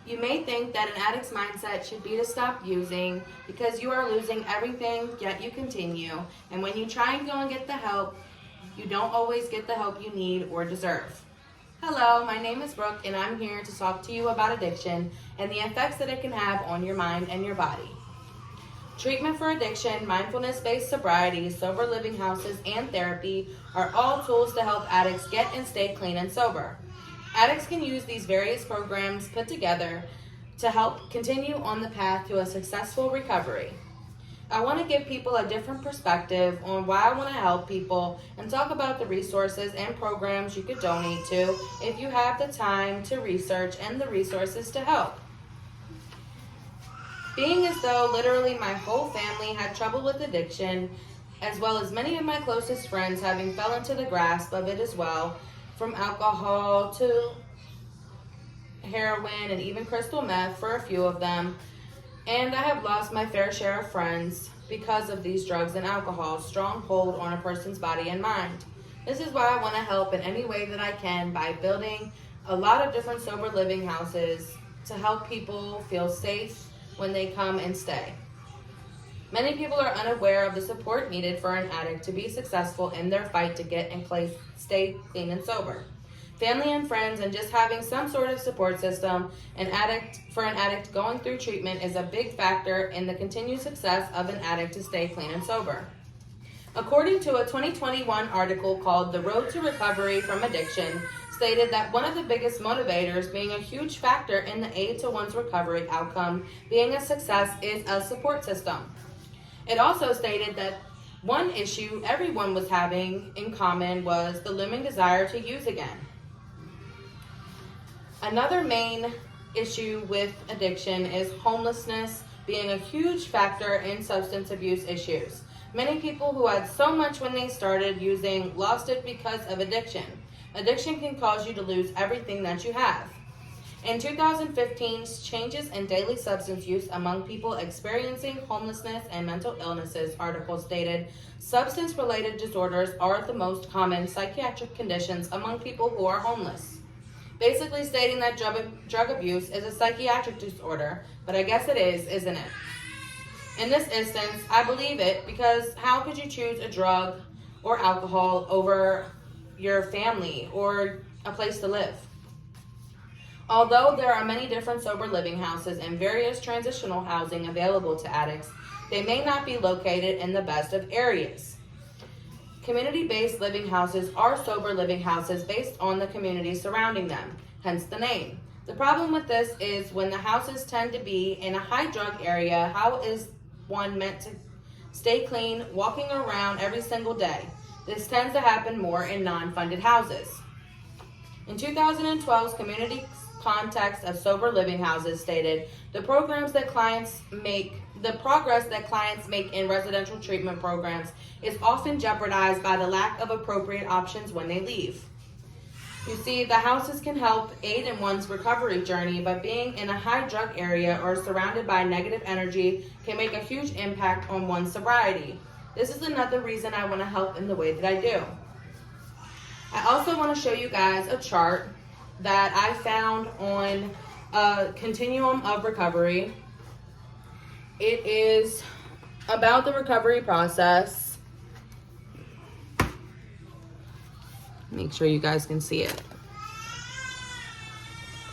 You may think that an addict's mindset should be to stop using because you are losing everything, yet you continue. And when you try and go and get the help, you don't always get the help you need or deserve. Hello, my name is Brooke, and I'm here to talk to you about addiction and the effects that it can have on your mind and your body. Treatment for addiction, mindfulness-based sobriety, sober living houses, and therapy are all tools to help addicts get and stay clean and sober. Addicts can use these various programs put together to help continue on the path to a successful recovery. I want to give people a different perspective on why I want to help people and talk about the resources and programs you could donate to if you have the time to research and the resources to help. Being as though literally my whole family had trouble with addiction, as well as many of my closest friends having fell into the grasp of it as well, from alcohol to heroin and even crystal meth for a few of them. And I have lost my fair share of friends because of these drugs and alcohol's strong hold on a person's body and mind. This is why I want to help in any way that I can by building a lot of different sober living houses to help people feel safe when they come and stay. Many people are unaware of the support needed for an addict to be successful in their fight to get and stay clean and sober. Family and friends and just having some sort of support system for an addict going through treatment is a big factor in the continued success of an addict to stay clean and sober. According to a 2021 article called The Road to Recovery from Addiction, stated that one of the biggest motivators being a huge factor in the aid to one's recovery outcome being a success is a support system. It also stated that one issue everyone was having in common was the looming desire to use again. Another main issue with addiction is homelessness being a huge factor in substance abuse issues. Many people who had so much when they started using lost it because of addiction. Addiction can cause you to lose everything that you have. In 2015's Changes in Daily Substance Use Among People Experiencing Homelessness and Mental Illnesses article stated, substance-related disorders are the most common psychiatric conditions among people who are homeless. Basically stating that drug abuse is a psychiatric disorder, but I guess it is, isn't it? In this instance, I believe it because how could you choose a drug or alcohol over your family or a place to live? Although there are many different sober living houses and various transitional housing available to addicts, they may not be located in the best of areas. Community-based living houses are sober living houses based on the community surrounding them, hence the name. The problem with this is when the houses tend to be in a high drug area, how is one meant to stay clean walking around every single day? This tends to happen more in non-funded houses. In 2012's Community Context of Sober Living Houses stated, the progress that clients make in residential treatment programs is often jeopardized by the lack of appropriate options when they leave. You see, the houses can help aid in one's recovery journey, but being in a high drug area or surrounded by negative energy can make a huge impact on one's sobriety. This is another reason I want to help in the way that I do. I also want to show you guys a chart that I found on a continuum of recovery. It is about the recovery process. Make sure you guys can see it.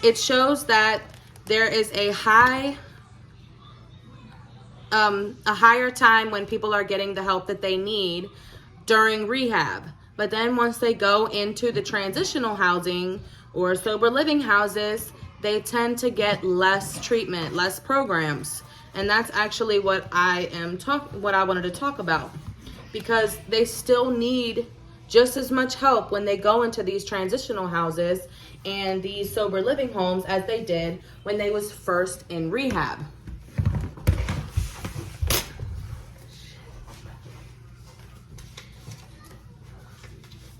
It shows that there is a higher time when people are getting the help that they need during rehab. But then once they go into the transitional housing or sober living houses, they tend to get less treatment, less programs. And that's actually what I wanted to talk about, because they still need just as much help when they go into these transitional houses and these sober living homes as they did when they was first in rehab.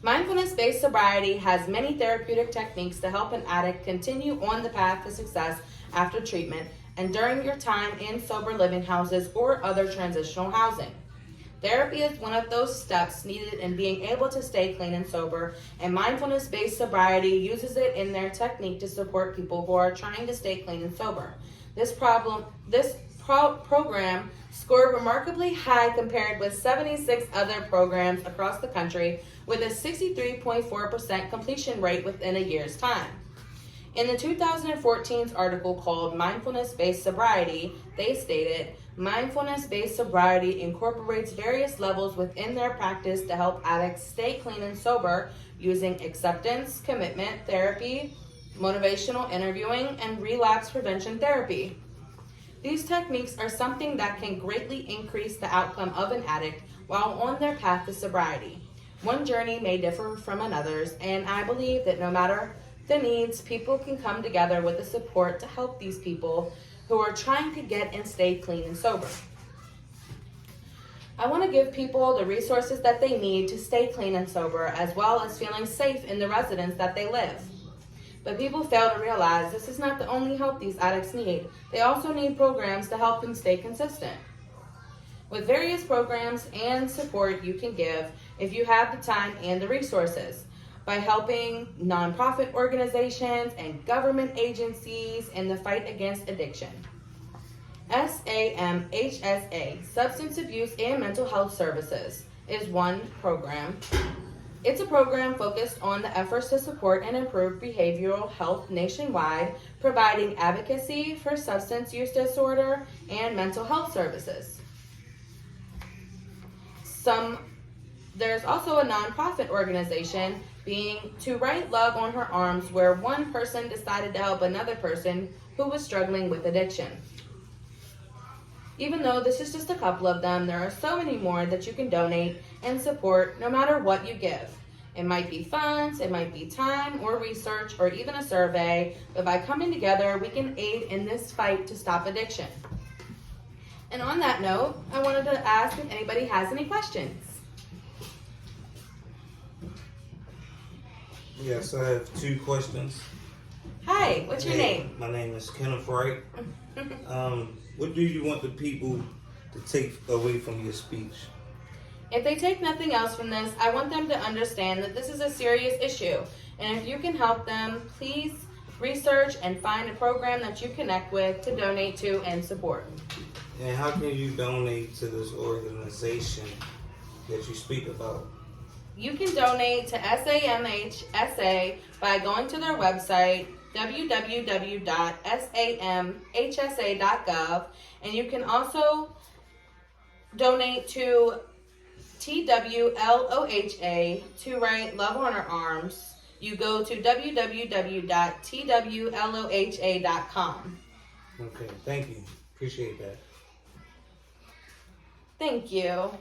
Mindfulness-based sobriety has many therapeutic techniques to help an addict continue on the path to success after treatment and during your time in sober living houses or other transitional housing. Therapy is one of those steps needed in being able to stay clean and sober, and mindfulness-based sobriety uses it in their technique to support people who are trying to stay clean and sober. This program scored remarkably high compared with 76 other programs across the country, with a 63.4% completion rate within a year's time. In the 2014 article called Mindfulness-Based Sobriety, they stated, mindfulness-based sobriety incorporates various levels within their practice to help addicts stay clean and sober using acceptance, commitment therapy, motivational interviewing, and relapse prevention therapy. These techniques are something that can greatly increase the outcome of an addict while on their path to sobriety. One journey may differ from another's, and I believe that no matter the needs, people can come together with the support to help these people who are trying to get and stay clean and sober. I want to give people the resources that they need to stay clean and sober, as well as feeling safe in the residence that they live. But people fail to realize this is not the only help these addicts need. They also need programs to help them stay consistent. With various programs and support you can give if you have the time and the resources, by helping nonprofit organizations and government agencies in the fight against addiction. SAMHSA, Substance Abuse and Mental Health Services, is one program. It's a program focused on the efforts to support and improve behavioral health nationwide, providing advocacy for substance use disorder and mental health services. There's also a nonprofit organization, being To Write Love on Her Arms, where one person decided to help another person who was struggling with addiction. Even though this is just a couple of them, there are so many more that you can donate and support no matter what you give. It might be funds, it might be time or research or even a survey, but by coming together, we can aid in this fight to stop addiction. And on that note, I wanted to ask if anybody has any questions. Yes, I have 2 questions. Hi, what's your name? My name is Kenneth Wright. What do you want the people to take away from your speech? If they take nothing else from this, I want them to understand that this is a serious issue. And if you can help them, please research and find a program that you connect with to donate to and support. And how can you donate to this organization that you speak about? You can donate to SAMHSA by going to their website, www.samhsa.gov, and you can also donate to TWLOHA, To Write Love on Her Arms. You go to www.twloha.com. Okay, thank you. Appreciate that. Thank you.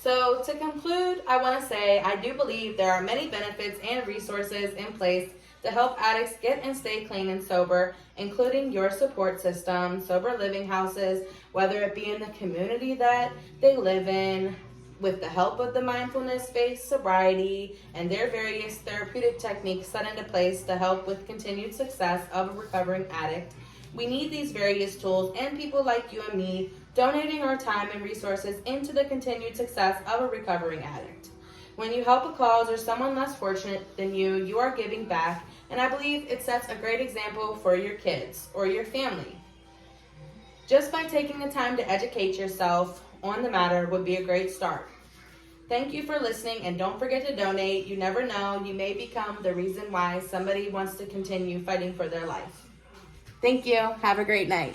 So to conclude, I want to say I do believe there are many benefits and resources in place to help addicts get and stay clean and sober, including your support system, sober living houses, whether it be in the community that they live in, with the help of the mindfulness-based sobriety and their various therapeutic techniques set into place to help with continued success of a recovering addict. We need these various tools and people like you and me donating our time and resources into the continued success of a recovering addict. When you help a cause or someone less fortunate than you, you are giving back, and I believe it sets a great example for your kids or your family. Just by taking the time to educate yourself on the matter would be a great start. Thank you for listening, and don't forget to donate. You never know, you may become the reason why somebody wants to continue fighting for their life. Thank you. Have a great night.